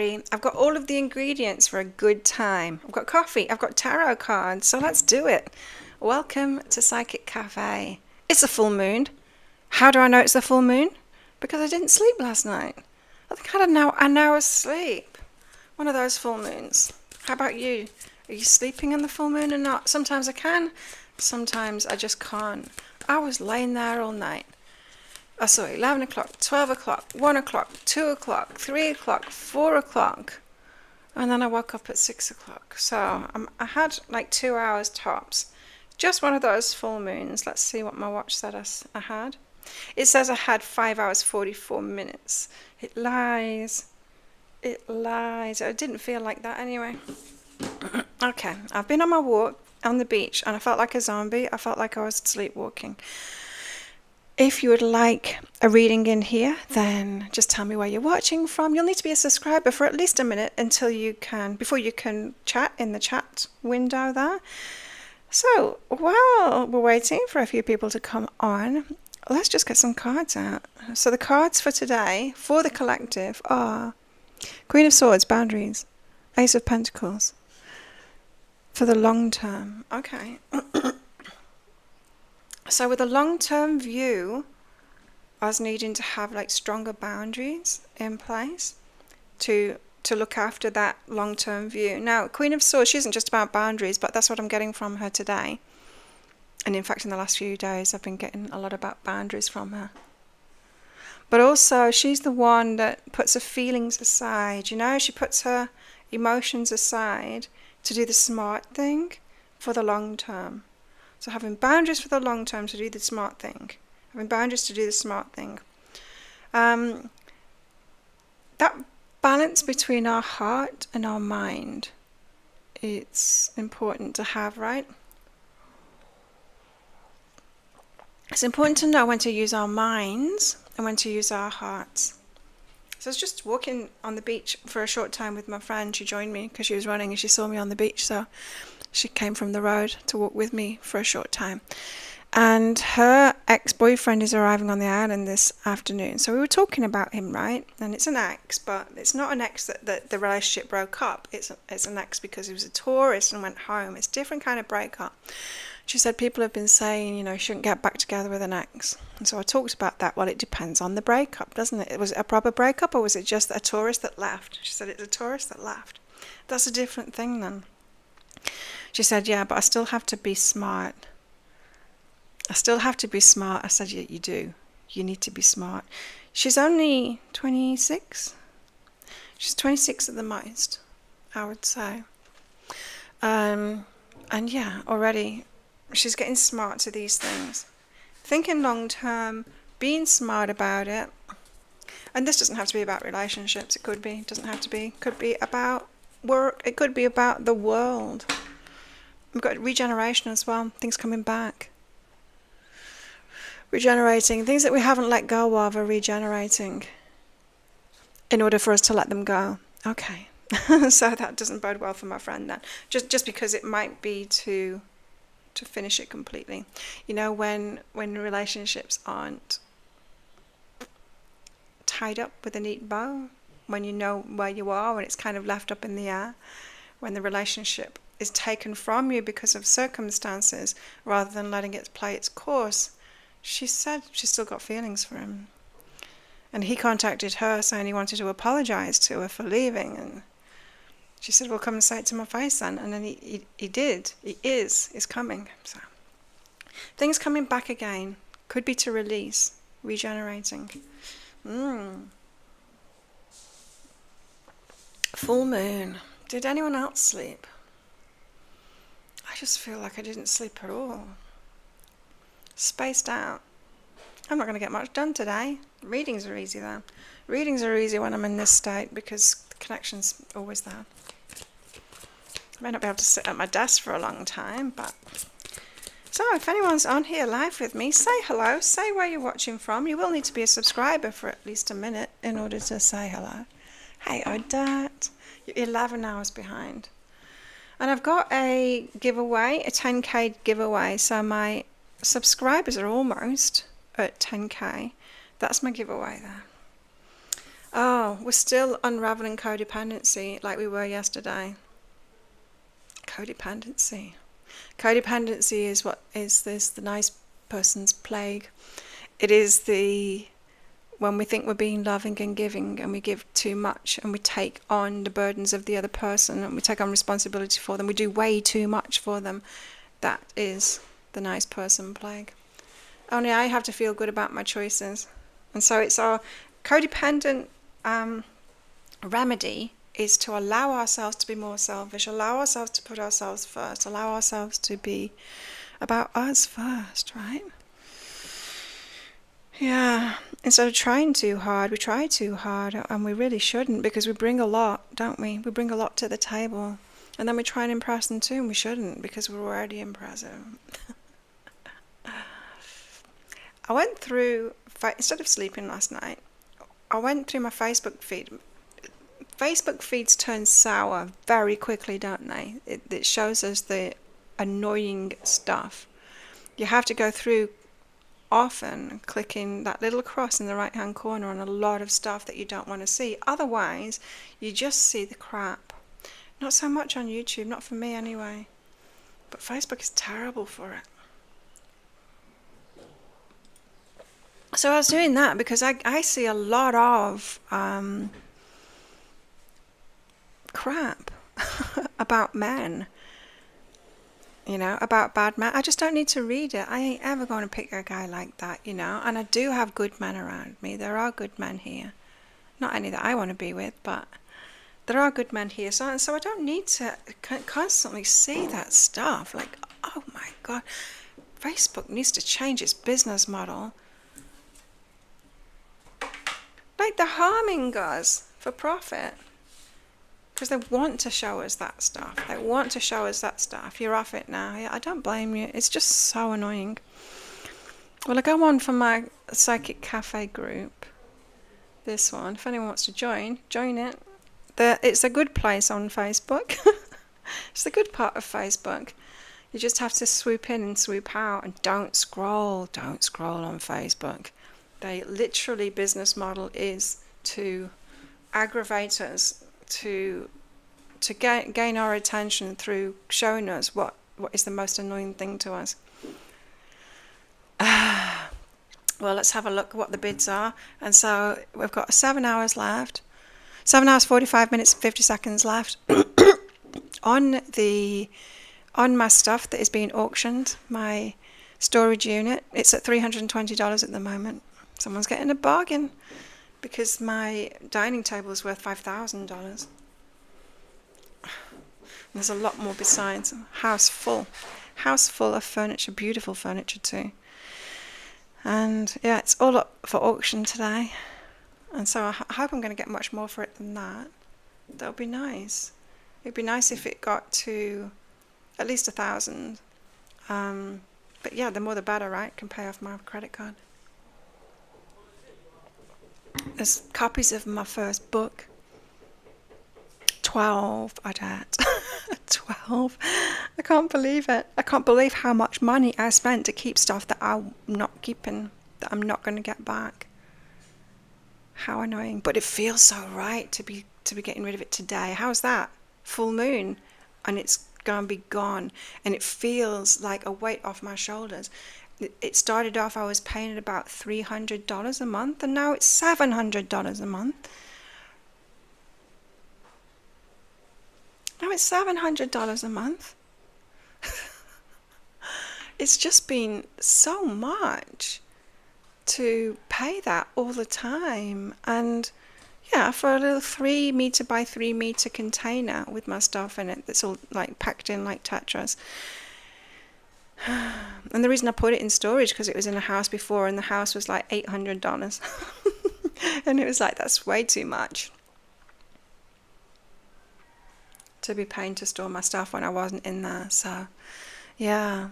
I've got all of the ingredients for a good time. I've got coffee, I've got tarot cards, so let's do it. Welcome to Psychic Cafe. It's a full moon. How do I know it's a full moon? Because I didn't sleep last night. I think I had an hour's sleep. One of those full moons. How about you? Are you sleeping in the full moon or not? Sometimes I can, sometimes I just can't. I was laying there all night. I saw 11 o'clock, 12 o'clock, 1 o'clock, 2 o'clock, 3 o'clock, 4 o'clock. And then I woke up at 6 o'clock. So I had like 2 hours tops. Just one of those full moons. Let's see what my watch said I had. It says I had 5 hours 44 minutes. It lies. It lies. It didn't feel like that anyway. Okay, I've been on my walk on the beach and I felt like a zombie. I felt like I was sleepwalking. If you would like a reading in here, then just tell me where you're watching from. You'll need to be a subscriber for at least a minute before you can chat in the chat window there. So while we're waiting for a few people to come on, let's just get some cards out. So the cards for today, for the collective, are Queen of Swords, boundaries, Ace of Pentacles, for the long term. Okay. So with a long-term view, I was needing to have like stronger boundaries in place to look after that long-term view. Now, Queen of Swords, she isn't just about boundaries, but that's what I'm getting from her today. And in fact, in the last few days, I've been getting a lot about boundaries from her. But also, she's the one that puts her feelings aside. You know, she puts her emotions aside to do the smart thing for the long term. So having boundaries for the long term to do the smart thing. Having boundaries to do the smart thing. That balance between our heart and our mind, it's important to have, right? It's important to know when to use our minds and when to use our hearts. So I was just walking on the beach for a short time with my friend. She joined me because she was running and she saw me on the beach, so she came from the road to walk with me for a short time. And her ex-boyfriend is arriving on the island this afternoon. So we were talking about him, right? And it's an ex, but it's not an ex that the relationship broke up. It's an ex because he was a tourist and went home. It's a different kind of breakup. She said people have been saying, you shouldn't get back together with an ex. And so I talked about that. Well, it depends on the breakup, doesn't it? Was it a proper breakup or was it just a tourist that left? She said it's a tourist that left. That's a different thing then. She said, yeah, but I still have to be smart. I still have to be smart. I said, yeah, you do. You need to be smart. She's only 26. She's 26 at the most, I would say. And yeah, already she's getting smart to these things. Thinking long term, being smart about it. And this doesn't have to be about relationships. It could be. It doesn't have to be. It could be about work. It could be about the world. We've got regeneration as well. Things coming back. Regenerating. Things that we haven't let go of are regenerating in order for us to let them go. Okay. So that doesn't bode well for my friend then. Just because it might be to finish it completely. When relationships aren't tied up with a neat bow, when you know where you are, when it's kind of left up in the air, when the relationship is taken from you because of circumstances rather than letting it play its course. She said she's still got feelings for him. And he contacted her saying he wanted to apologize to her for leaving. And she said, well, come and say it to my face then. And then he did. He is coming. So things coming back again. Could be to release, regenerating. Full moon. Did anyone else sleep? I just feel like I didn't sleep at all. Spaced out. I'm not going to get much done today. Readings are easy though. Readings are easy when I'm in this state because the connection's always there. I may not be able to sit at my desk for a long time, but... So if anyone's on here live with me, say hello. Say where you're watching from. You will need to be a subscriber for at least a minute in order to say hello. Hey, Odette. You're 11 hours behind. And I've got a giveaway, a 10k giveaway. So my subscribers are almost at 10k. That's my giveaway there. Oh, we're still unraveling codependency like we were yesterday. Codependency. Codependency is what is this the nice person's plague. It is the when we think we're being loving and giving and we give too much and we take on the burdens of the other person and we take on responsibility for them, we do way too much for them. That is the nice person plague. Only I have to feel good about my choices. And so it's our codependent remedy is to allow ourselves to be more selfish, allow ourselves to put ourselves first, allow ourselves to be about us first, right? Yeah, instead of trying too hard, we try too hard, and we really shouldn't because we bring a lot, don't we? We bring a lot to the table, and then we try and impress them too, and we shouldn't because we're already impressive. I went through, instead of sleeping last night, I went through my Facebook feed. Facebook feeds turn sour very quickly, don't they? It shows us the annoying stuff. You have to go through often clicking that little cross in the right hand corner on a lot of stuff that you don't want to see. Otherwise, you just see the crap. Not so much on YouTube, not for me anyway. But Facebook is terrible for it. So I was doing that because I see a lot of crap about men. About bad men. I just don't need to read it. I ain't ever going to pick a guy like that, And I do have good men around me. There are good men here. Not any that I want to be with, but there are good men here. So I don't need to constantly see that stuff. Like, oh my God, Facebook needs to change its business model. Like they're harming us for profit. Because they want to show us that stuff. They want to show us that stuff. You're off it now. Yeah, I don't blame you. It's just so annoying. Well, I go on for my Psychic Cafe group. This one. If anyone wants to join it. It's a good place on Facebook. It's the good part of Facebook. You just have to swoop in and swoop out. And don't scroll. Don't scroll on Facebook. They literally, business model is to aggravate us, to gain our attention through showing us what is the most annoying thing to us. Well, let's have a look at what the bids are. And so we've got 7 hours left. 7 hours, 45 minutes, 50 seconds left. on my stuff that is being auctioned, my storage unit, it's at $320 at the moment. Someone's getting a bargain. Because my dining table is worth $5,000. There's a lot more besides. House full of furniture, beautiful furniture too. And yeah, it's all up for auction today. And so I hope I'm going to get much more for it than that. That would be nice. It'd be nice if it got to at least 1,000. But yeah, the more the better, right? Can pay off my credit card. There's copies of my first book. 12, I'd 12. I can't believe it. I can't believe how much money I spent to keep stuff that I'm not keeping, that I'm not going to get back. How annoying. But it feels so right to be getting rid of it today. How's that? Full moon. And it's going to be gone. And it feels like a weight off my shoulders. It started off, I was paying about $300 a month, and now it's $700 a month. Now it's $700 a month. It's just been so much to pay that all the time. And yeah, for a little 3 meter by 3 meter container with my stuff in it that's all like packed in like Tetris. And the reason I put it in storage because it was in a house before, and the house was like $800. And it was like, that's way too much to be paying to store my stuff when I wasn't in there. So yeah,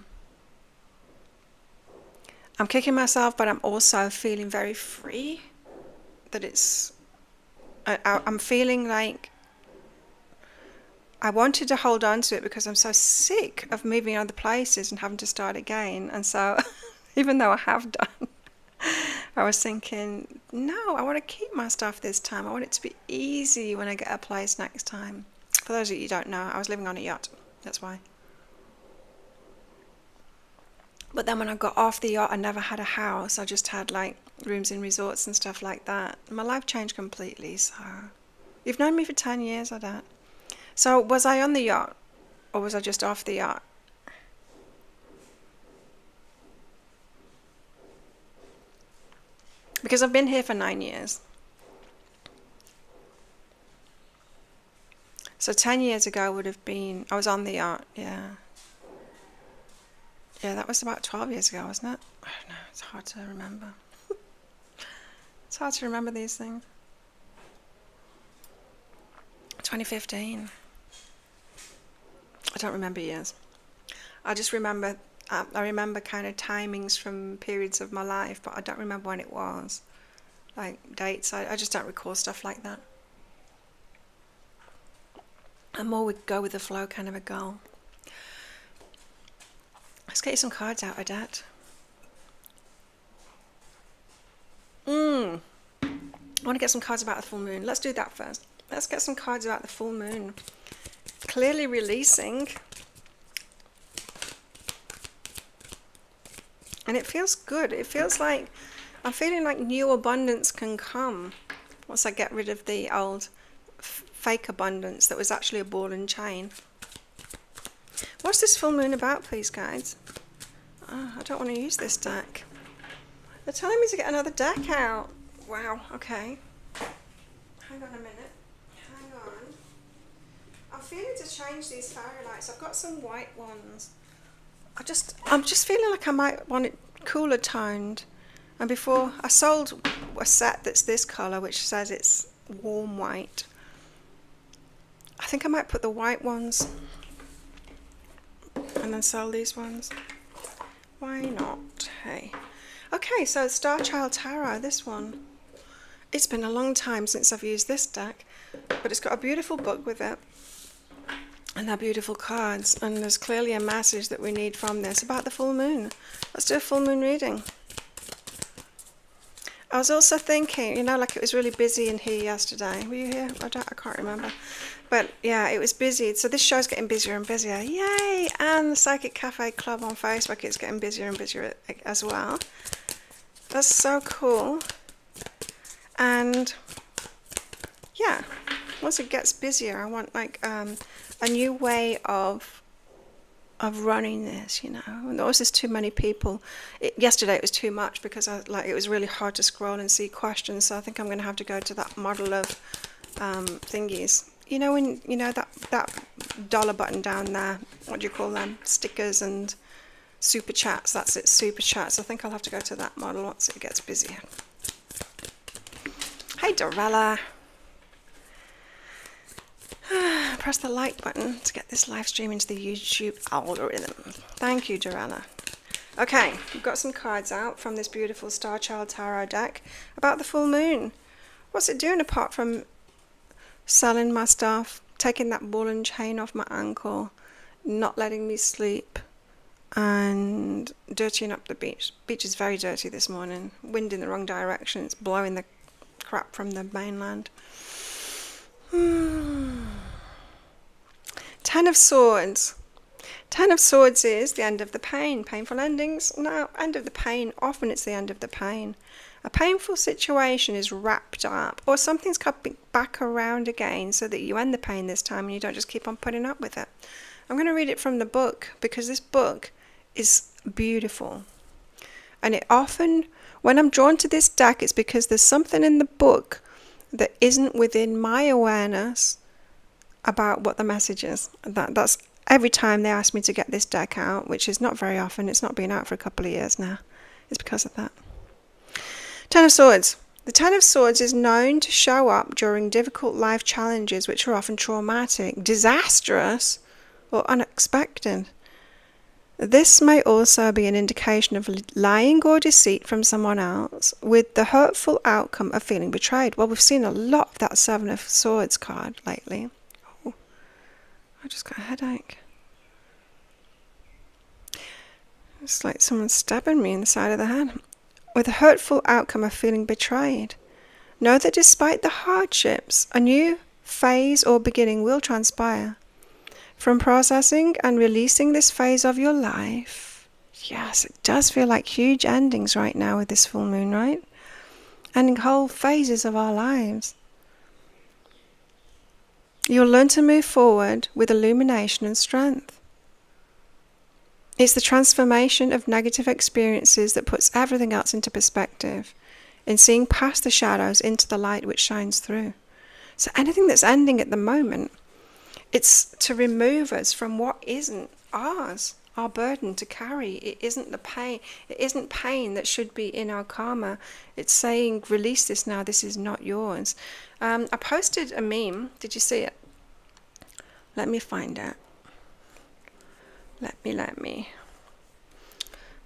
I'm kicking myself, but I'm also feeling very free. That I'm feeling like I wanted to hold on to it because I'm so sick of moving other places and having to start again. And so, even though I have done, I was thinking, no, I want to keep my stuff this time. I want it to be easy when I get a place next time. For those of you who don't know, I was living on a yacht. That's why. But then when I got off the yacht, I never had a house. I just had like rooms in resorts and stuff like that. My life changed completely. So you've known me for 10 years, I don't. So was I on the yacht or was I just off the yacht? Because I've been here for 9 years. So 10 years ago would have been, I was on the yacht, yeah. Yeah, that was about 12 years ago, wasn't it? I don't know, it's hard to remember. It's hard to remember these things. 2015. I don't remember years. I just remember, I remember kind of timings from periods of my life, but I don't remember when it was. Like dates, I just don't recall stuff like that. I'm more with go with the flow kind of a girl. Let's get you some cards out, Odette. I want to get some cards about the full moon. Let's do that first. Let's get some cards about the full moon. Clearly releasing. And it feels good. It feels like, I'm feeling like new abundance can come once I get rid of the old fake abundance that was actually a ball and chain. What's this full moon about, please, guys? Oh, I don't want to use this deck. They're telling me to get another deck out. Wow, okay. Hang on a minute. Hang on. I'm feeling to change these fairy lights. I've got some white ones. I'm just feeling like I might want it cooler toned. And before, I sold a set that's this colour, which says it's warm white. I think I might put the white ones and then sell these ones. Why not? Hey. Okay, so Star Child Tarot, this one. It's been a long time since I've used this deck, but it's got a beautiful book with it. And they're beautiful cards, and there's clearly a message that we need from this about the full moon. Let's do a full moon reading. I was also thinking, you know, like it was really busy in here yesterday. Were you here? I can't remember. But yeah, it was busy. So this show's getting busier and busier. Yay! And the Psychic Cafe Club on Facebook is getting busier and busier as well. That's so cool. And yeah, once it gets busier, I want like a new way of running this, you know. And there was just too many people. Yesterday it was too much because it was really hard to scroll and see questions. So I think I'm going to have to go to that model of thingies. You know, when you know that dollar button down there. What do you call them? Stickers and super chats. That's it, super chats. I think I'll have to go to that model once it gets busier. Hey, Dorella. Press the like button to get this live stream into the YouTube algorithm. Thank you, Dorella. Okay, we've got some cards out from this beautiful Star Child Tarot deck about the full moon. What's it doing apart from selling my stuff, taking that ball and chain off my ankle, not letting me sleep, and dirtying up the beach? Beach is very dirty this morning. Wind in the wrong direction. It's blowing the crap from the mainland. Ten of Swords. Ten of Swords is the end of the pain. Painful endings? No, end of the pain. Often it's the end of the pain. A painful situation is wrapped up, or something's coming back around again so that you end the pain this time and you don't just keep on putting up with it. I'm going to read it from the book because this book is beautiful. And it often, when I'm drawn to this deck, it's because there's something in the book that isn't within my awareness about what the message is. That's every time they ask me to get this deck out, which is not very often. It's not been out for a couple of years now. It's because of that. Ten of Swords. The Ten of Swords is known to show up during difficult life challenges, which are often traumatic, disastrous, or unexpected. This may also be an indication of lying or deceit from someone else, with the hurtful outcome of feeling betrayed. Well, we've seen a lot of that Seven of Swords card lately. Oh, I just got a headache. It's like someone's stabbing me in the side of the head. with a hurtful outcome of feeling betrayed. Know that despite the hardships, a new phase or beginning will transpire. From processing and releasing this phase of your life, yes, it does feel like huge endings right now with this full moon, right? Ending whole phases of our lives. You'll learn to move forward with illumination and strength. It's the transformation of negative experiences that puts everything else into perspective, in seeing past the shadows into the light which shines through. So anything that's ending at the moment, it's to remove us from what isn't ours, our burden to carry. It isn't the pain. It isn't pain that should be in our karma. It's saying, release this now. This is not yours. I posted a meme. Did you see it? Let me find it. Let me.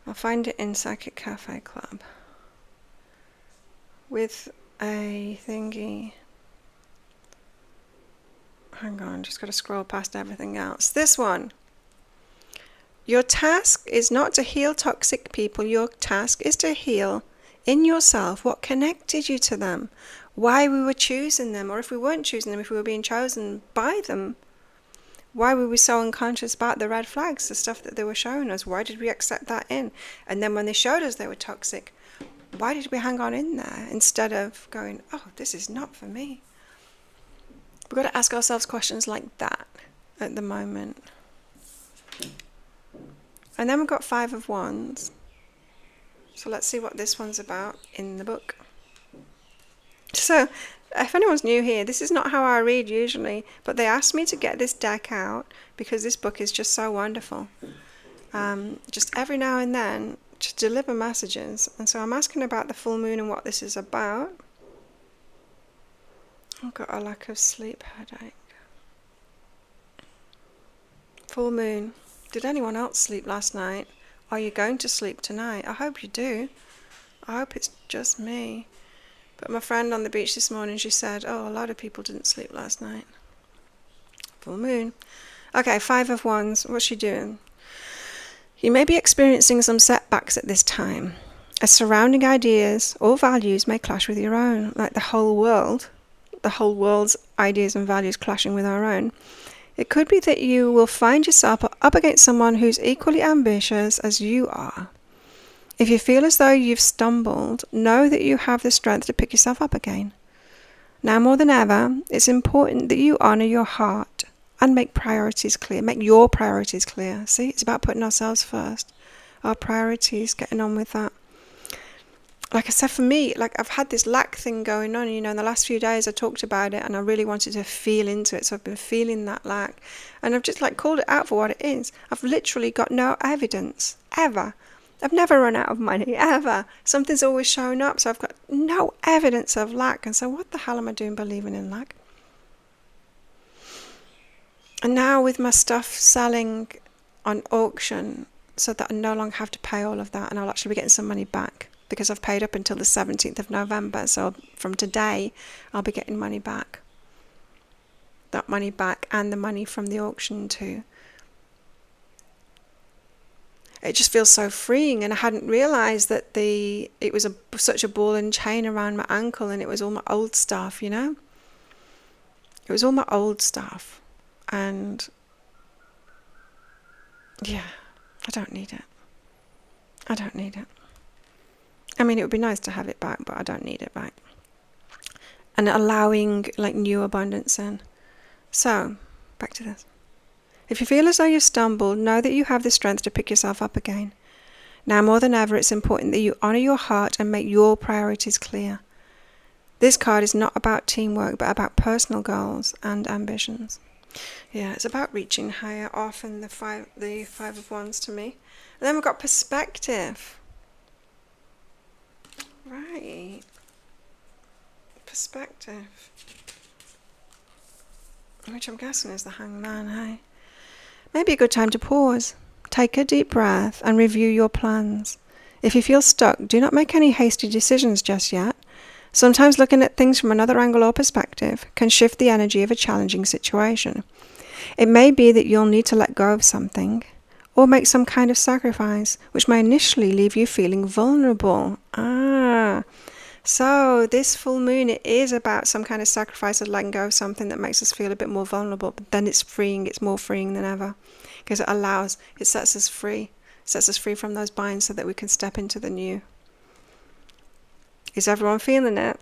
I'll find it in Psychic Cafe Club. With a thingy. Hang on, just got to scroll past everything else. This one. Your task is not to heal toxic people. Your task is to heal in yourself what connected you to them, why we were choosing them, or if we weren't choosing them, if we were being chosen by them. Why were we so unconscious about the red flags, the stuff that they were showing us? Why did we accept that in? And then when they showed us they were toxic, why did we hang on in there instead of going, oh, this is not for me? We've got to ask ourselves questions like that at the moment. And then we've got 5 of Wands. So let's see what this one's about in the book. So, if anyone's new here, this is not how I read usually, but they asked me to get this deck out because this book is just so wonderful. Just every now and then, to deliver messages. And so I'm asking about the full moon and what this is about. I've got a lack of sleep headache. Full moon. Did anyone else sleep last night? Are you going to sleep tonight? I hope you do. I hope it's just me. But my friend on the beach this morning, she said, oh, a lot of people didn't sleep last night. Full moon. Okay, 5 of Wands. What's she doing? You may be experiencing some setbacks at this time, as surrounding ideas or values may clash with your own, like the whole world's ideas and values clashing with our own. It could be that you will find yourself up against someone who's equally ambitious as you are. If you feel as though you've stumbled, know that you have the strength to pick yourself up again. Now more than ever, it's important that you honor your heart and make priorities clear. Make your priorities clear. See, it's about putting ourselves first. Our priorities, getting on with that. Like I said, for me, like I've had this lack thing going on, in the last few days I talked about it and I really wanted to feel into it. So I've been feeling that lack and I've just called it out for what it is. I've literally got no evidence, ever. I've never run out of money, ever. Something's always shown up, so I've got no evidence of lack. And so what the hell am I doing believing in lack? And now with my stuff selling on auction, so that I no longer have to pay all of that, and I'll actually be getting some money back, because I've paid up until the 17th of November. So from today, I'll be getting money back. That money back and the money from the auction too. It just feels so freeing, and I hadn't realised that it was such a ball and chain around my ankle, and it was all my old stuff, It was all my old stuff, and yeah, I don't need it. I mean, it would be nice to have it back, but I don't need it back. And allowing new abundance in. So, back to this. If you feel as though you've stumbled, know that you have the strength to pick yourself up again. Now more than ever, it's important that you honor your heart and make your priorities clear. This card is not about teamwork, but about personal goals and ambitions. Yeah, it's about reaching higher, often the five of Wands to me. And then we've got perspective. Right. Perspective. Which I'm guessing is the Hangman, hey? Maybe a good time to pause. Take a deep breath and review your plans. If you feel stuck, do not make any hasty decisions just yet. Sometimes looking at things from another angle or perspective can shift the energy of a challenging situation. It may be that you'll need to let go of something, or make some kind of sacrifice, which may initially leave you feeling vulnerable. So this full moon, it is about some kind of sacrifice of letting go of something that makes us feel a bit more vulnerable, but then it's freeing, it's more freeing than ever, because it sets us free, from those binds so that we can step into the new. Is everyone feeling it?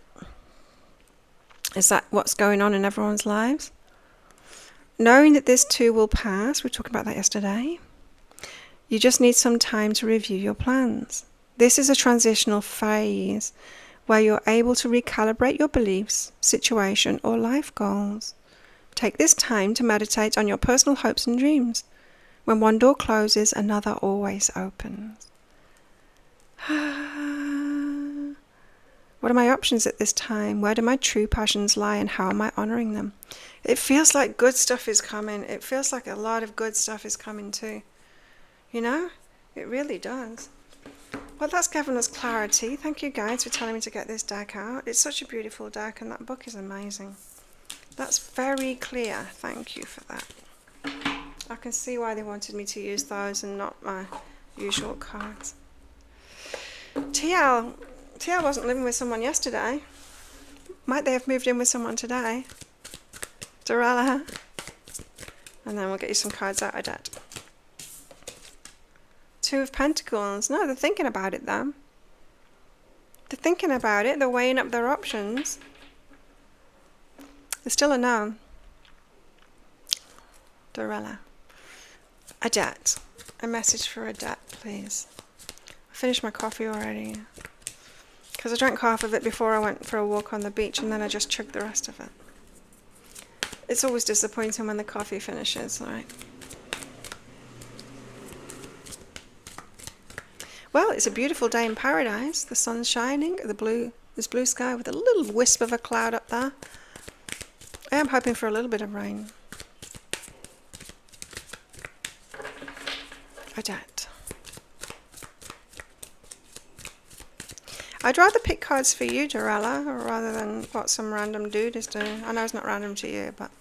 Is that what's going on in everyone's lives? Knowing that this too will pass, we talked about that yesterday, you just need some time to review your plans. This is a transitional phase where you're able to recalibrate your beliefs, situation, or life goals. Take this time to meditate on your personal hopes and dreams. When one door closes, another always opens. What are my options at this time? Where do my true passions lie, and how am I honoring them? It feels like good stuff is coming. It feels like a lot of good stuff is coming too. You know? It really does. Well, that's given us clarity. Thank you guys for telling me to get this deck out. It's such a beautiful deck, and that book is amazing. That's very clear. Thank you for that. I can see why they wanted me to use those and not my usual cards. TL wasn't living with someone yesterday. Might they have moved in with someone today? Dorella. And then we'll get you some cards out of debt. Two of Pentacles. No, they're thinking about it though. They're thinking about it. They're weighing up their options. There's still a no. Dorella. A debt. A message for a debt, please. I finished my coffee already. Because I drank half of it before I went for a walk on the beach, and then I just chugged the rest of it. It's always disappointing when the coffee finishes, right? Well, it's a beautiful day in paradise. The sun's shining, there's blue sky with a little wisp of a cloud up there. I am hoping for a little bit of rain. A debt. I'd rather pick cards for you, Dorella, rather than what some random dude is doing. I know it's not random to you, but...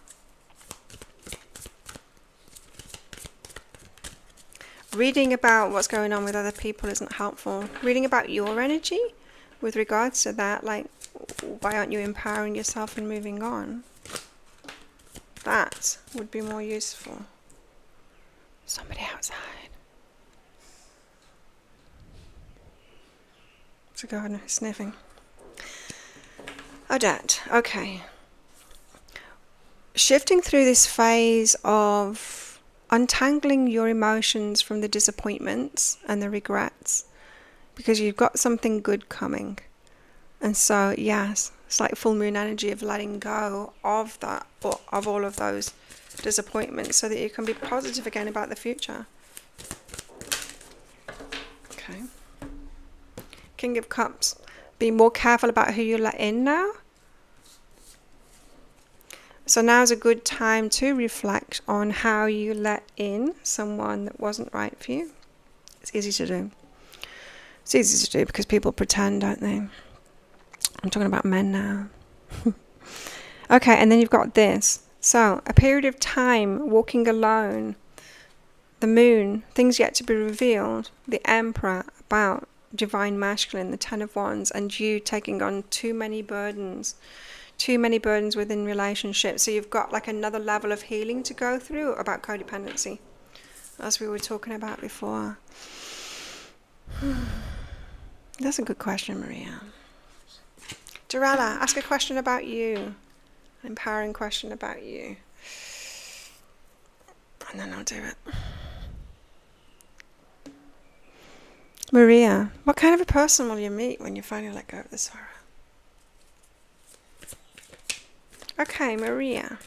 Reading about what's going on with other people isn't helpful. Reading about your energy with regards to that, like, why aren't you empowering yourself and moving on? That would be more useful. Somebody outside. It's a gardener sniffing. Odette, okay. Shifting through this phase of untangling your emotions from the disappointments and the regrets, because you've got something good coming. And so, yes, it's like full moon energy of letting go of that, or of all of those disappointments, so that you can be positive again about the future. Okay. King of Cups. Be more careful about who you let in now. So now's a good time to reflect on how you let in someone that wasn't right for you. It's easy to do. It's easy to do because people pretend, don't they? I'm talking about men now. Okay, and then you've got this. So, a period of time walking alone. The moon, things yet to be revealed. The Emperor, about divine masculine, the Ten of Wands, and you taking on too many burdens within relationships. So you've got like another level of healing to go through about codependency, as we were talking about before. That's a good question, Maria. Dorella, ask a question about you. An empowering question about you. And then I'll do it. Maria, what kind of a person will you meet when you finally let go of the sorrow? Okay, Maria.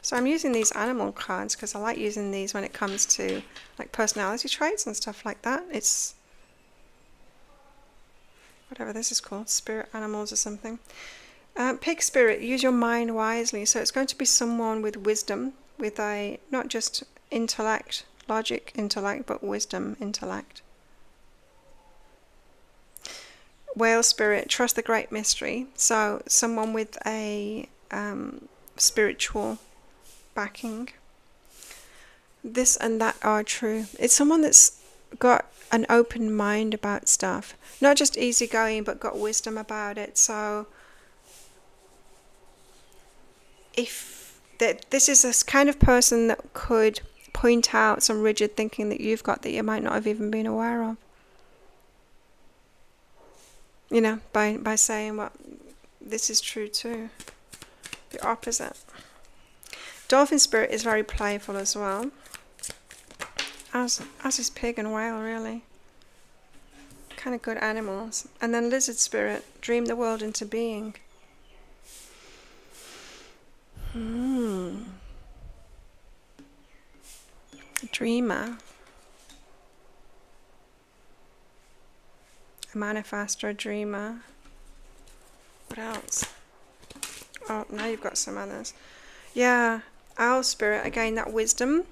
So I'm using these animal cards because I like using these when it comes to like personality traits and stuff like that. It's whatever this is called, spirit animals or something. Pig spirit, use your mind wisely. So it's going to be someone with wisdom, with a not just intellect, logic, intellect, but wisdom, intellect. Whale spirit, trust the great mystery. So someone with a spiritual backing. This and that are true. It's someone that's got an open mind about stuff. Not just easygoing, but got wisdom about it. So if that this is this kind of person that could point out some rigid thinking that you've got that you might not have even been aware of. You know, by saying, well, this is true too. The opposite. Dolphin spirit is very playful as well. As is pig and whale, really. Kind of good animals. And then lizard spirit, dream the world into being. Dreamer. A manifestor, a dreamer. What else? Oh, now you've got some others. Yeah, owl spirit, again, that wisdom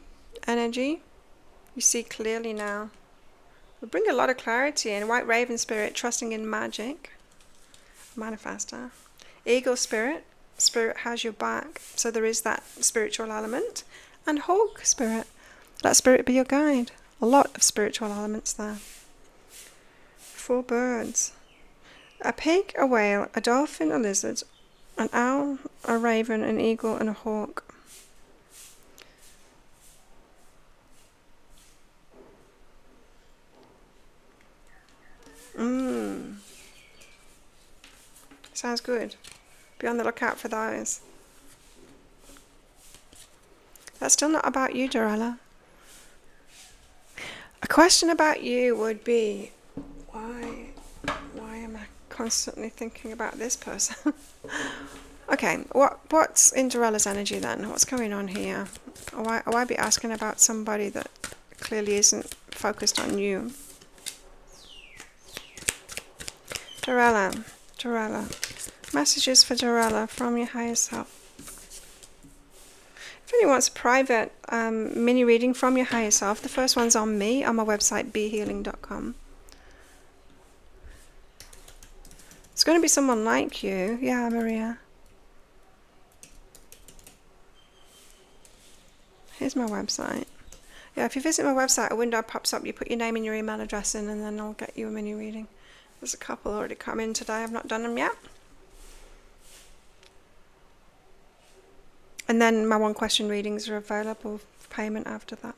energy. You see clearly now. Will bring a lot of clarity in. White raven spirit, trusting in magic. Manifestor. Eagle spirit, spirit has your back. So there is that spiritual element. And hawk spirit, let spirit be your guide. A lot of spiritual elements there. 4 birds. A pig, a whale, a dolphin, a lizard, an owl, a raven, an eagle, and a hawk. Sounds good. Be on the lookout for those. That's still not about you, Dorella. A question about you would be, why am I constantly thinking about this person? Okay, what's in Dorella's energy then? What's going on here? Why I be asking about somebody that clearly isn't focused on you? Dorella. Messages for Dorella from your higher self. If anyone wants a private mini reading from your higher self, the first one's on me, on my website, behealing.com. It's going to be someone like you. Yeah, Maria. Here's my website. Yeah, if you visit my website, a window pops up. You put your name and your email address in, and then I'll get you a mini reading. There's a couple already come in today. I've not done them yet. And then my one question readings are available for payment after that.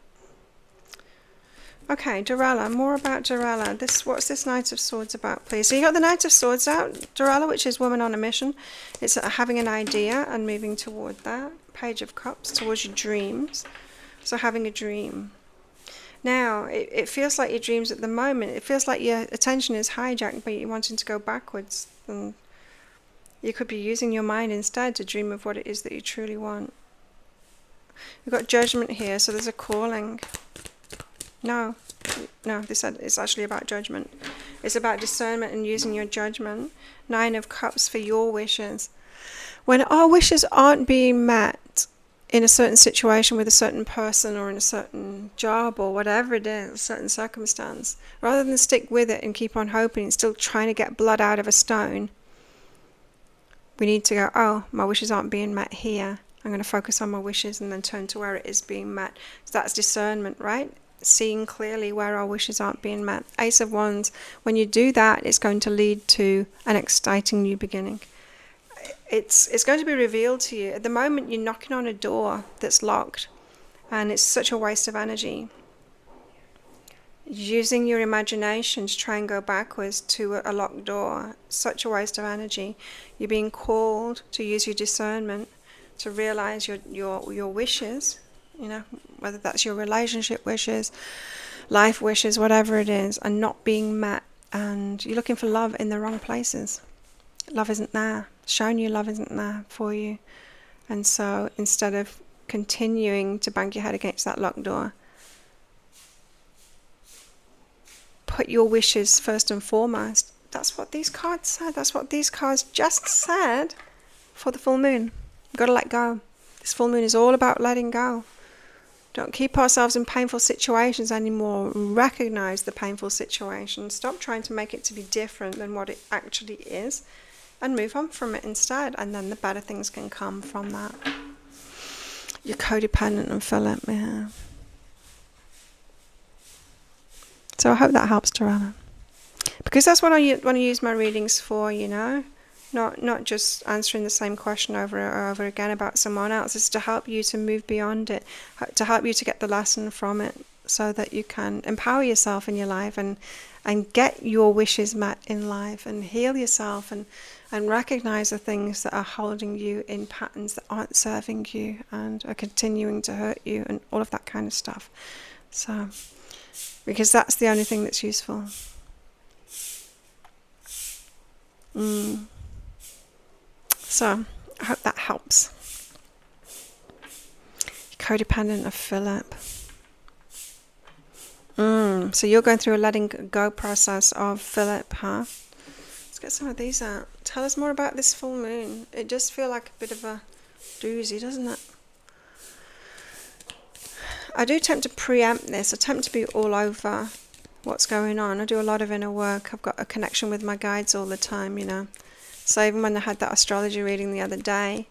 Okay, Dorella, more about Dorella. What's this Knight of Swords about, please? So you got the Knight of Swords out, Dorella, which is woman on a mission. It's having an idea and moving toward that. Page of Cups, towards your dreams. So having a dream. Now, it feels like your dreams at the moment, it feels like your attention is hijacked by you wanting to go backwards. And you could be using your mind instead to dream of what it is that you truly want. We've got Judgment here, so there's a calling. No, it's actually about judgment. It's about discernment and using your judgment. 9 of Cups for your wishes. When our wishes aren't being met in a certain situation with a certain person or in a certain job or whatever it is, a certain circumstance, rather than stick with it and keep on hoping and still trying to get blood out of a stone, we need to go, oh, my wishes aren't being met here. I'm going to focus on my wishes and then turn to where it is being met. So that's discernment, right? Seeing clearly where our wishes aren't being met. Ace of Wands, when you do that, it's going to lead to an exciting new beginning. It's going to be revealed to you. At the moment, you're knocking on a door that's locked, and it's such a waste of energy. Using your imagination to try and go backwards to a locked door, such a waste of energy. You're being called to use your discernment to realize your wishes, you know, whether that's your relationship wishes, life wishes, whatever it is, are not being met, and you're looking for love in the wrong places. Love isn't there. Showing you love isn't there for you. And so instead of continuing to bang your head against that locked door, put your wishes first and foremost. That's what these cards said. That's what these cards just said for the full moon. You've got to let go. This full moon is all about letting go. Don't keep ourselves in painful situations anymore. Recognize the painful situation. Stop trying to make it to be different than what it actually is. and move on from it instead, and then the better things can come from that. You're codependent and Philip, yeah. So I hope that helps, Torella. Because that's what I want to use my readings for, Not just answering the same question over and over again about someone else. It's to help you to move beyond it, to help you to get the lesson from it, so that you can empower yourself in your life and get your wishes met in life, and heal yourself, and recognize the things that are holding you in patterns that aren't serving you and are continuing to hurt you, and all of that kind of stuff. So, because that's the only thing that's useful. So, I hope that helps. Codependent of Philip. So you're going through a letting go process of Philip, huh? Let's get some of these out. Tell us more about this full moon. It does feel like a bit of a doozy, doesn't it? I do tend to preempt this. I tend to be all over what's going on. I do a lot of inner work. I've got a connection with my guides all the time, So even when I had that astrology reading the other day,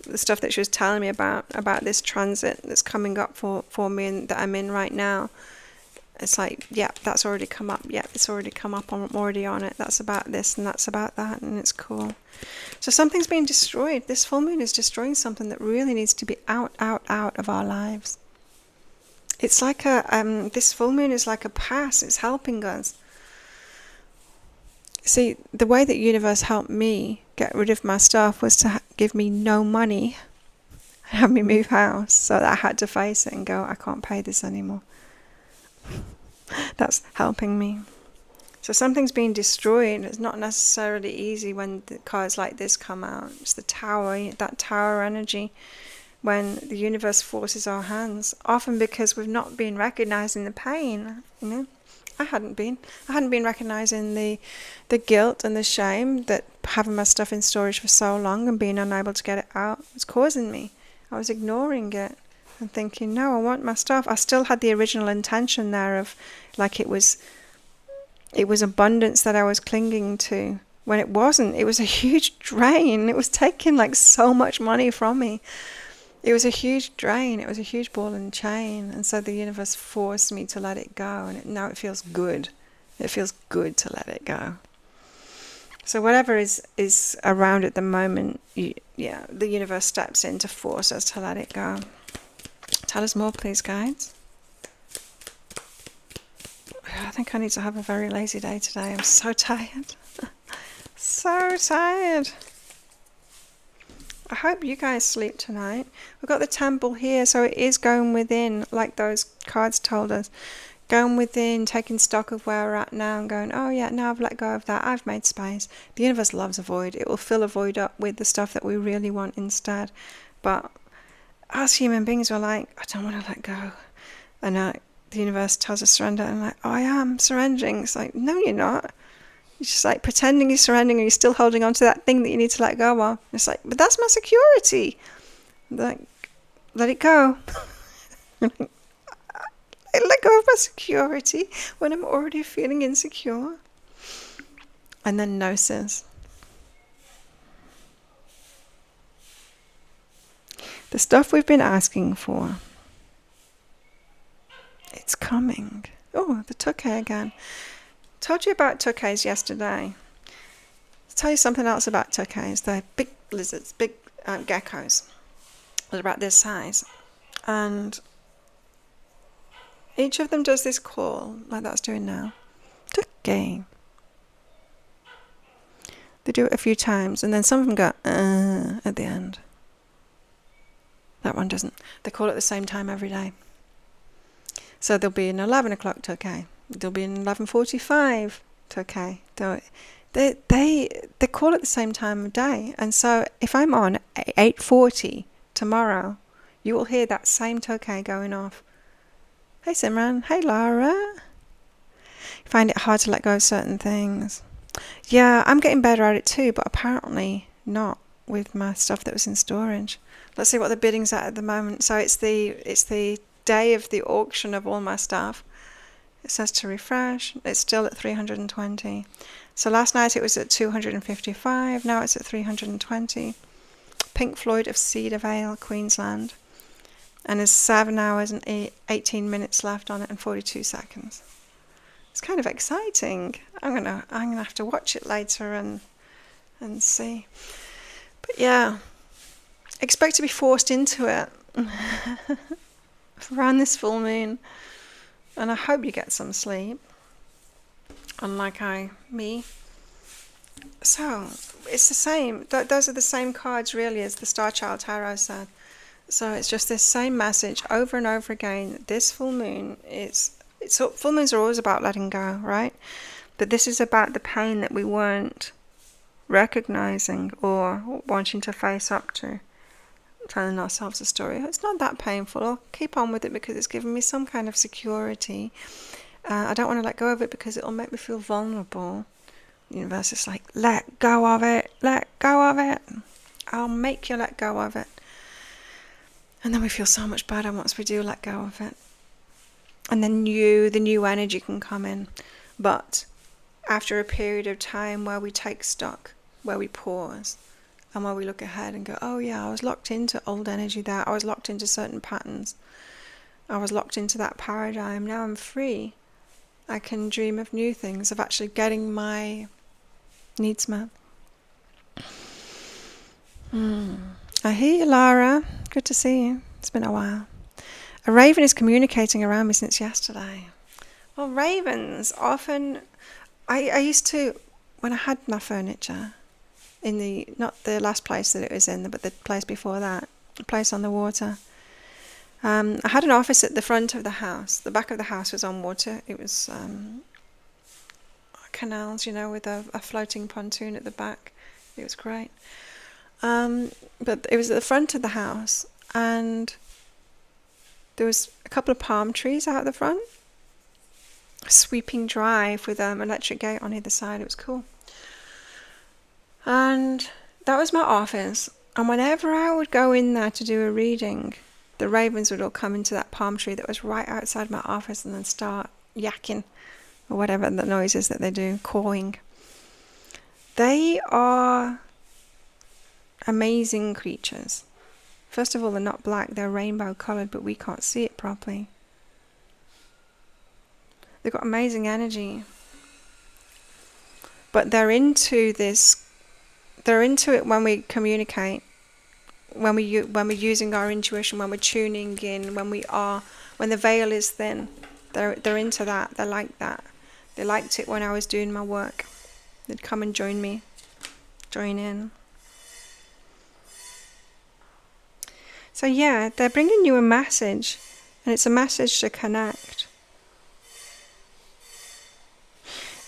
the stuff that she was telling me about this transit that's coming up for me and that I'm in right now, it's like, yeah, that's already come up. Yeah, it's already come up. I'm already on it. That's about this and that's about that, and it's cool. So something's being destroyed. This full moon is destroying something that really needs to be out of our lives. It's like this full moon is like a pass. It's helping us. See, the way that universe helped me get rid of my stuff was to give me no money and have me move house. So that I had to face it and go, I can't pay this anymore. That's helping me. So something's being destroyed. It's not necessarily easy when the cards like this come out. It's the tower, that tower energy, when the universe forces our hands. Often because we've not been recognizing the pain, I hadn't been recognizing the guilt and the shame that having my stuff in storage for so long and being unable to get it out was causing me. I was ignoring it and thinking, no, I want my stuff. I still had the original intention there of, like, it was abundance that I was clinging to, when it wasn't. It was a huge drain. It was taking like so much money from me. It was a huge drain. It was a huge ball and chain. And so the universe forced me to let it go. And now it feels good. It feels good to let it go. So whatever is around at the moment, the universe steps in to force us to let it go. Tell us more, please, guides. I think I need to have a very lazy day today. I'm so tired. So tired. I hope you guys sleep tonight. We've got the temple here, so it is going within, like those cards told us. Going within, taking stock of where we're at now and going, oh yeah, now I've let go of that. I've made space. The universe loves a void. It will fill a void up with the stuff that we really want instead. But us human beings are like, I don't want to let go. And the universe tells us surrender. And I'm like, oh, I am surrendering. It's like, no, you're not. You're just like pretending you're surrendering and you're still holding on to that thing that you need to let go of. It's like, but that's my security. Like, let it go. I let go of my security when I'm already feeling insecure. And then gnosis. The stuff we've been asking for. It's coming. Oh, the Tukey again. Told you about Tukeys yesterday. I'll tell you something else about Tukeys. They're big lizards, big geckos. They're about this size. And each of them does this call, like that's doing now. Tukey. They do it a few times, and then some of them go, at the end. That one doesn't. They call at the same time every day. So there'll be an 11 o'clock Tukey. There'll be an 11:45 Tukey. They call at the same time of day. And so if I'm on 8:40 tomorrow, you will hear that same Tukey going off. Hey Simran. Hey Lara. You find it hard to let go of certain things. Yeah, I'm getting better at it too, but apparently not with my stuff that was in storage. Let's see what the bidding's at the moment. So it's the day of the auction of all my stuff. It says to refresh. It's still at 320. So last night it was at 255. Now it's at 320. Pink Floyd of Cedar Vale, Queensland. And there's 7 hours and 18 minutes left on it and 42 seconds. It's kind of exciting. I'm gonna have to watch it later and see. But yeah, expect to be forced into it around this full moon. And I hope you get some sleep, unlike me. So, it's the same. Those are the same cards, really, as the Star Child Tarot said. So, it's just this same message over and over again. This full moon full moons are always about letting go, right? But this is about the pain that we weren't recognizing or wanting to face up to. Telling ourselves a story. It's not that painful. I'll keep on with it because it's given me some kind of security. I don't want to let go of it because it'll make me feel vulnerable. The universe is like, let go of it. Let go of it. I'll make you let go of it. And then we feel so much better once we do let go of it. And then the new energy can come in. But after a period of time where we take stock, where we pause, and where we look ahead and go, oh yeah, I was locked into old energy there. I was locked into certain patterns. I was locked into that paradigm. Now I'm free. I can dream of new things, of actually getting my needs met. I hear you, Lara. Good to see you. It's been a while. A raven is communicating around me since yesterday. Well, ravens often... I used to, when I had my furniture, in not the last place that it was in, but the place before that, a place on the water. I had an office at the front of the house. The back of the house was on water. It was canals, with a floating pontoon at the back. It was great. But it was at the front of the house, and there was a couple of palm trees out the front. A sweeping drive with an electric gate on either side. It was cool. And that was my office. And whenever I would go in there to do a reading, the ravens would all come into that palm tree that was right outside my office and then start yakking, or whatever the noise is that they do, cawing. They are amazing creatures. First of all, they're not black, they're rainbow coloured, but we can't see it properly. They've got amazing energy. But they're into it when we communicate, when we're using our intuition, when we're tuning in, when the veil is thin. They're into that. They're like that. They liked it when I was doing my work. They'd come and join in. So yeah, they're bringing you a message, and it's a message to connect.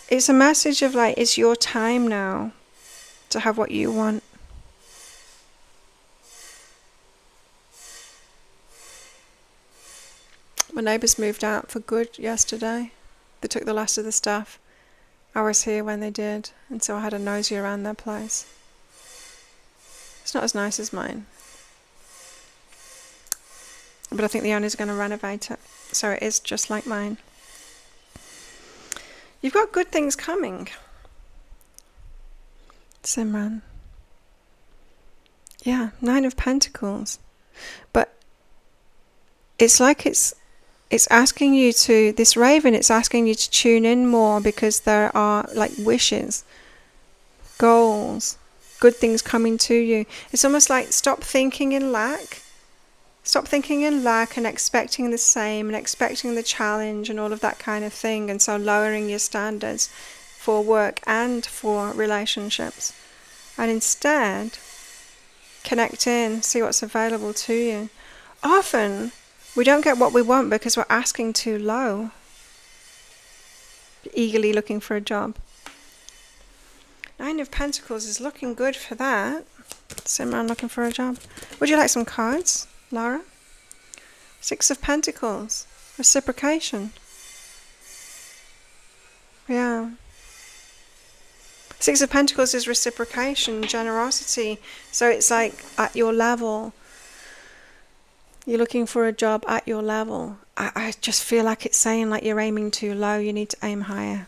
It's a message of like, it's your time now to have what you want. My neighbours moved out for good yesterday. They took the last of the stuff. I was here when they did, and so I had a nosy around their place. It's not as nice as mine, but I think the owner's going to renovate it, so it is just like mine. You've got good things coming, Simran. Yeah, 9 of Pentacles. But it's like it's asking you to, this raven, it's asking you to tune in more, because there are like wishes, goals, good things coming to you. It's almost like stop thinking in lack. Stop thinking in lack and expecting the same and expecting the challenge and all of that kind of thing, and so lowering your standards for work and for relationships. And instead, connect in, see what's available to you. Often, we don't get what we want because we're asking too low. Eagerly looking for a job. 9 of Pentacles is looking good for that. Simran looking for a job. Would you like some cards, Laura? 6 of Pentacles. Reciprocation. Yeah. 6 of Pentacles is reciprocation, generosity. So it's like at your level. You're looking for a job at your level. I just feel like it's saying like you're aiming too low. You need to aim higher.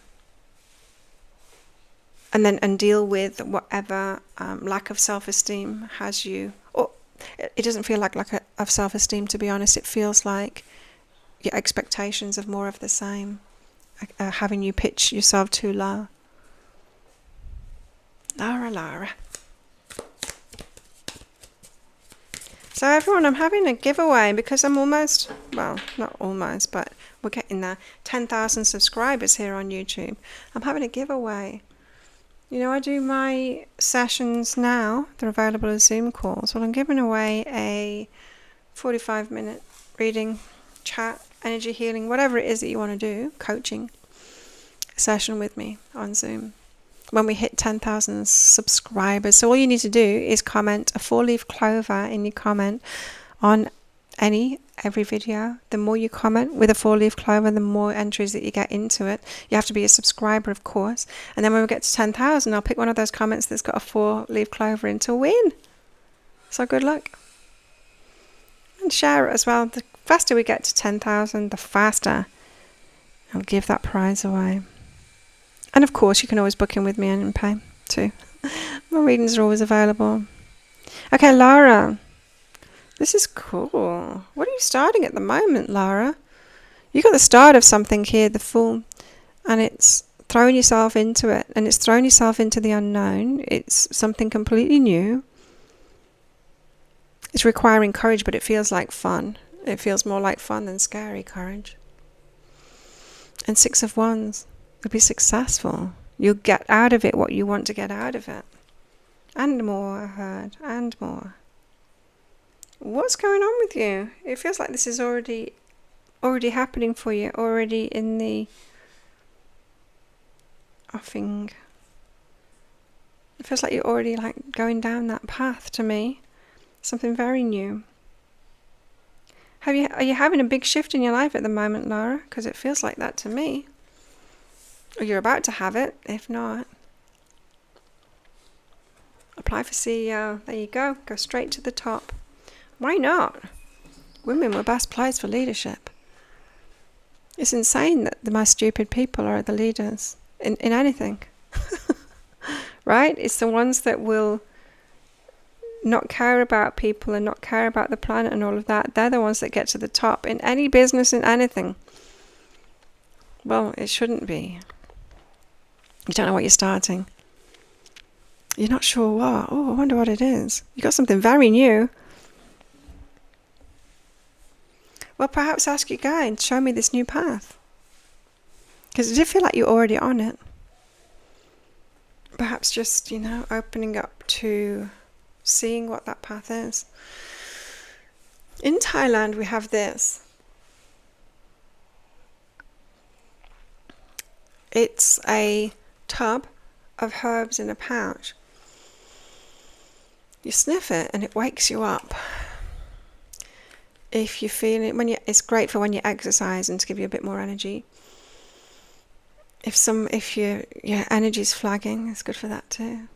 And deal with whatever lack of self-esteem has you. Or it doesn't feel like lack of self-esteem, to be honest. It feels like your expectations of more of the same, having you pitch yourself too low. Lara. So everyone, I'm having a giveaway because I'm almost, well, not almost, but we're getting there, 10,000 subscribers here on YouTube. I'm having a giveaway. You know, I do my sessions now. They're available as Zoom calls. Well, I'm giving away a 45-minute reading, chat, energy healing, whatever it is that you want to do, coaching session with me on Zoom when we hit 10,000 subscribers. So all you need to do is comment a 4-leaf clover in your comment on every video. The more you comment with a 4-leaf clover, the more entries that you get into it. You have to be a subscriber, of course. And then when we get to 10,000, I'll pick one of those comments that's got a 4-leaf clover in to win. So good luck. And share it as well. The faster we get to 10,000, the faster I'll give that prize away. And of course, you can always book in with me and pay too. My readings are always available. Okay, Lara. This is cool. What are you starting at the moment, Lara? You got the start of something here, the Fool, and it's throwing yourself into it, and it's throwing yourself into the unknown. It's something completely new. It's requiring courage, but it feels like fun. It feels more like fun than scary courage. And 6 of Wands. You'll be successful. You'll get out of it what you want to get out of it. And more, I heard. And more. What's going on with you? It feels like this is already happening for you. Already in the offing. It feels like you're already like going down that path to me. Something very new. Are you having a big shift in your life at the moment, Lara? Because it feels like that to me. Or you're about to have it, if not. Apply for CEO. There you go. Go straight to the top. Why not? Women were best placed for leadership. It's insane that the most stupid people are the leaders in anything. Right? It's the ones that will not care about people and not care about the planet and all of that. They're the ones that get to the top in any business, in anything. Well, it shouldn't be. You don't know what you're starting. You're not sure what. Oh, I wonder what it is. You got something very new. Well, perhaps ask your guide, show me this new path. Because it did feel like you're already on it. Perhaps just, opening up to seeing what that path is. In Thailand, we have this. It's a tub of herbs in a pouch. You sniff it and it wakes you up. If you feel it, it's great for when you exercise and to give you a bit more energy. If your energy's flagging, it's good for that too.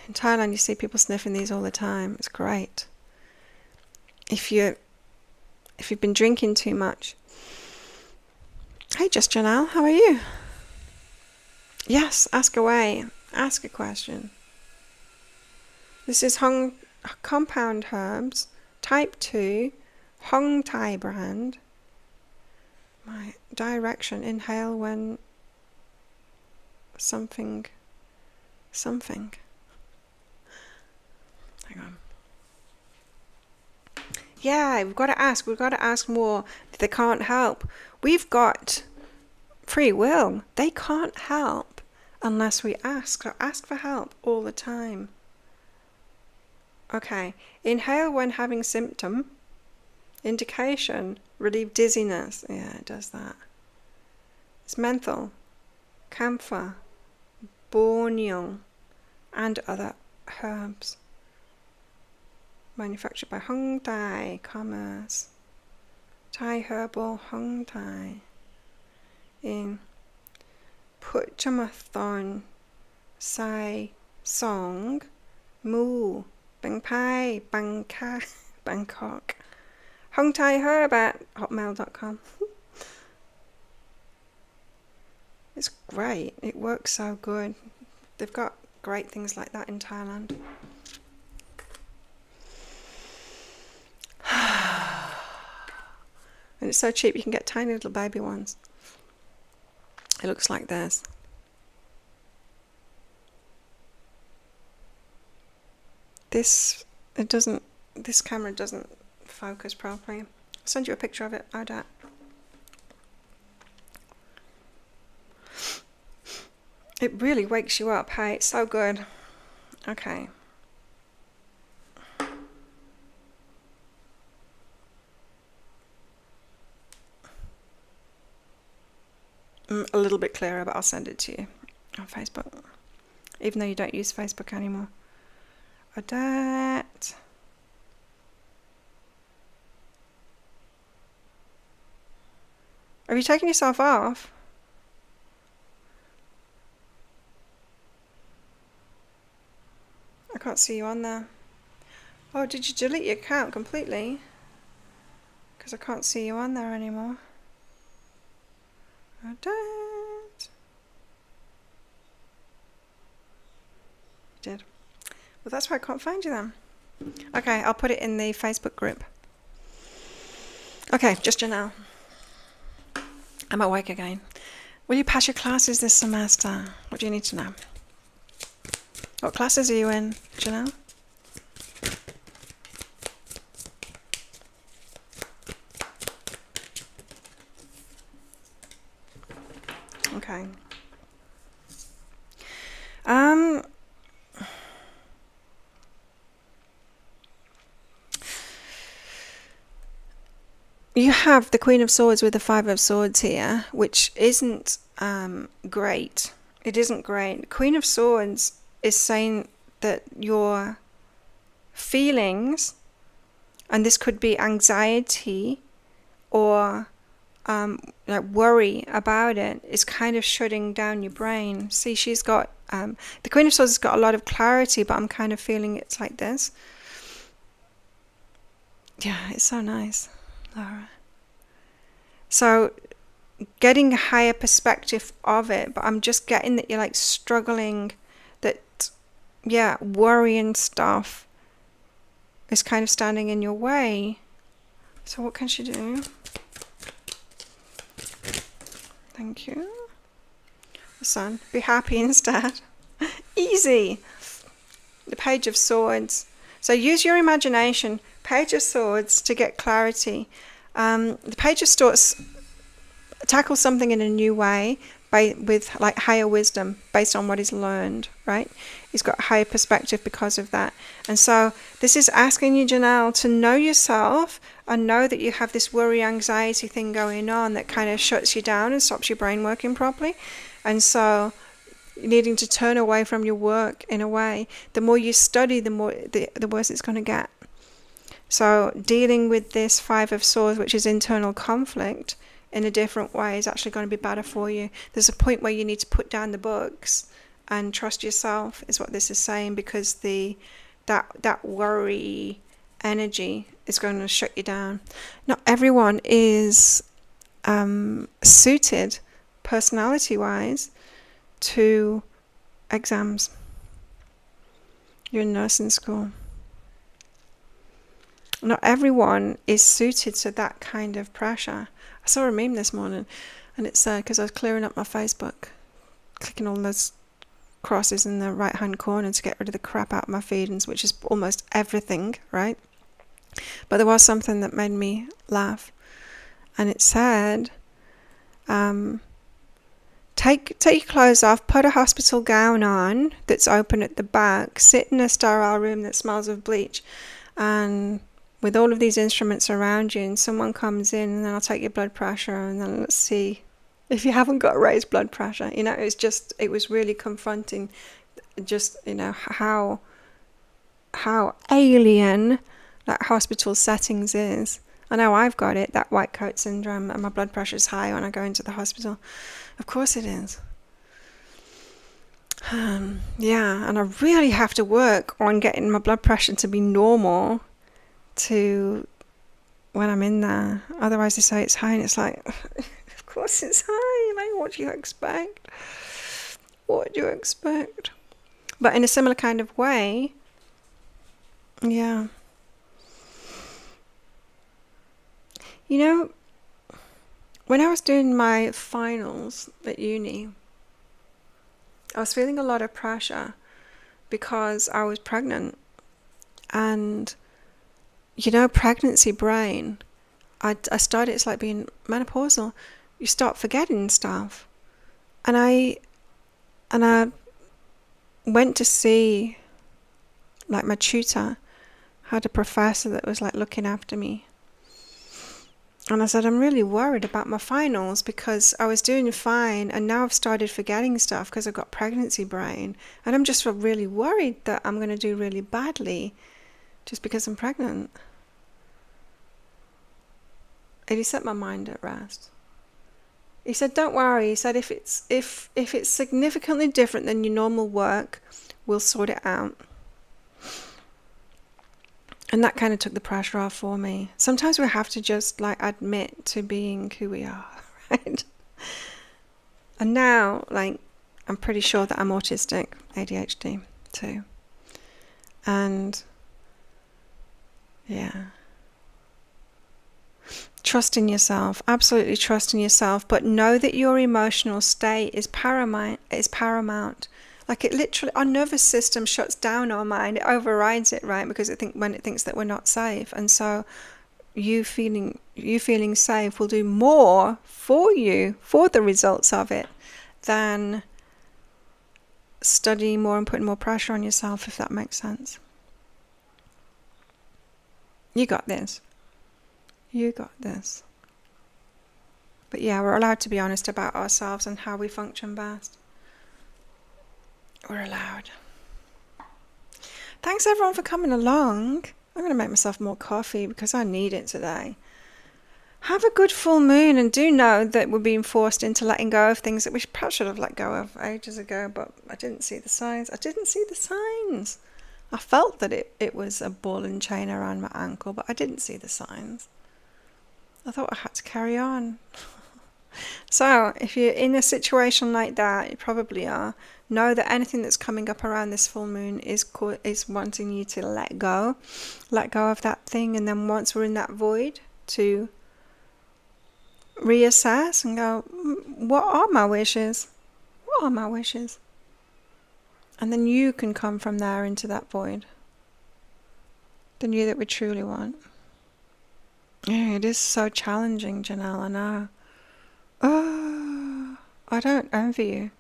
In Thailand, you see people sniffing these all the time. It's great. If you've been drinking too much. Hey, Just Janelle, how are you? Yes, ask away. Ask a question. This is Compound Herbs, Type 2, Hong Thai brand. My direction, inhale when something. Hang on. Yeah, we've got to ask more. They can't help. We've got free will. They can't help unless we ask. So ask for help all the time. Okay. Inhale when having symptom. Indication. Relieve dizziness. Yeah, it does that. It's menthol, camphor, borneol, and other herbs. Manufactured by Hong Thai Commerce. Thai Herbal Hong Thai. In Puchamathon, Sai Song, Mu, Bang Pai, Bang Ka. Bangkok. hongtaiherb@hotmail.com. It's great. It works so good. They've got great things like that in Thailand. And it's so cheap, you can get tiny little baby ones. It looks like this. This camera doesn't focus properly. I'll send you a picture of it, I doubt. It really wakes you up, hey, it's so good. Okay. A little bit clearer, but I'll send it to you on Facebook, even though you don't use Facebook anymore. That. Have you taken yourself off? I can't see you on there. Oh, did you delete your account completely? Because I can't see you on there anymore. I don't. You did. Well, that's why I can't find you then. Okay, I'll put it in the Facebook group. Okay, just Janelle. I'm awake again. Will you pass your classes this semester? What do you need to know? What classes are you in, Janelle? Okay. You have the Queen of Swords with the Five of Swords here, which isn't great. It isn't great. Queen of Swords is saying that your feelings, and this could be anxiety or like worry about it, is kind of shutting down your brain. See, she's got the Queen of Swords has got a lot of clarity, but I'm kind of feeling it's like this. Yeah, it's so nice, Laura. So getting a higher perspective of it, but I'm just getting that you're like struggling, that yeah, worry and stuff is kind of standing in your way. So what can she do? Thank you. The Sun. Be happy instead. Easy. The Page of Swords. So use your imagination. Page of Swords to get clarity. The Page of Swords tackles something in a new way with like higher wisdom based on what he's learned, right? He's got a higher perspective because of that. And so this is asking you, Janelle, to know yourself and know that you have this worry, anxiety thing going on that kind of shuts you down and stops your brain working properly. And so needing to turn away from your work in a way. The more you study, the worse it's going to get. So dealing with this Five of Swords, which is internal conflict, in a different way is actually going to be better for you. There's a point where you need to put down the books and trust yourself, is what this is saying, because that worry energy is going to shut you down. Not everyone is suited personality-wise to exams. You're in nursing school. Not everyone is suited to that kind of pressure. I saw a meme this morning, and it said, because I was clearing up my Facebook, clicking all those crosses in the right hand corner to get rid of the crap out of my feed, which is almost everything, right? But there was something that made me laugh, and it said, take your clothes off, put a hospital gown on that's open at the back, sit in a sterile room that smells of bleach, and with all of these instruments around you, and someone comes in, and then I'll take your blood pressure, and then let's see if you haven't got raised blood pressure. You know, it was really confronting, just, you know, how alien that hospital settings is. I know I've got it, that white coat syndrome, and my blood pressure's high when I go into the hospital. Of course it is. Yeah, and I really have to work on getting my blood pressure to be normal to when I'm in there. Otherwise they say it's high and it's like, of course it's high. Like, what do you expect? What do you expect? But in a similar kind of way, yeah. You know, when I was doing my finals at uni, I was feeling a lot of pressure because I was pregnant. And, pregnancy brain, I started, it's like being menopausal. You start forgetting stuff. And I went to see, like, my tutor had a professor that was like looking after me. And I said, I'm really worried about my finals because I was doing fine and now I've started forgetting stuff because I've got pregnancy brain. And I'm just really worried that I'm going to do really badly just because I'm pregnant. And he set my mind at rest. He said, don't worry. He said, if it's significantly different than your normal work, we'll sort it out. And that kind of took the pressure off for me. Sometimes we have to just like admit to being who we are, right? And now, like, I'm pretty sure that I'm autistic, ADHD too. And yeah. Trust in yourself, absolutely trust in yourself, but know that your emotional state is paramount. Like, it literally, our nervous system shuts down our mind, it overrides it, right? Because when it thinks that we're not safe. And so you feeling safe will do more for you, for the results of it, than studying more and putting more pressure on yourself, if that makes sense. You got this. You got this. But yeah, we're allowed to be honest about ourselves and how we function best. We're allowed. Thanks everyone for coming along. I'm going to make myself more coffee because I need it today. Have a good full moon, and do know that we're being forced into letting go of things that we perhaps should have let go of ages ago, but I didn't see the signs. I felt that it was a ball and chain around my ankle, but I didn't see the signs. I thought I had to carry on. So if you're in a situation like that, you probably are, know that anything that's coming up around this full moon is wanting you to let go of that thing. And then once we're in that void, to reassess and go, what are my wishes? What are my wishes? And then you can come from there into that void. The you that we truly want. Yeah, it is so challenging, Janelle, I know. Oh, I don't envy you.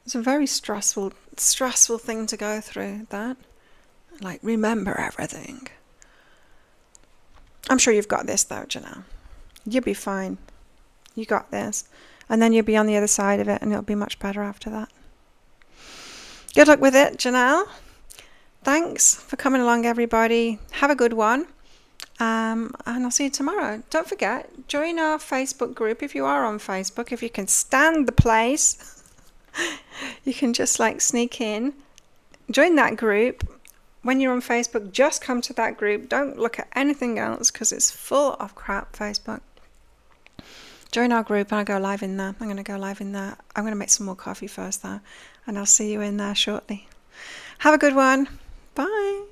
It's a very stressful thing to go through, that. Like, remember everything. I'm sure you've got this though, Janelle. You'll be fine. You got this. And then you'll be on the other side of it and it'll be much better after that. Good luck with it, Janelle. Thanks for coming along, everybody. Have a good one. And I'll see you tomorrow. Don't forget, join our Facebook group if you are on Facebook. If you can stand the place, you can just like sneak in. Join that group. When you're on Facebook, just come to that group. Don't look at anything else because it's full of crap, Facebook. Join our group and I'll go live in there. I'm going to go live in there. I'm going to make some more coffee first though. And I'll see you in there shortly. Have a good one. Bye.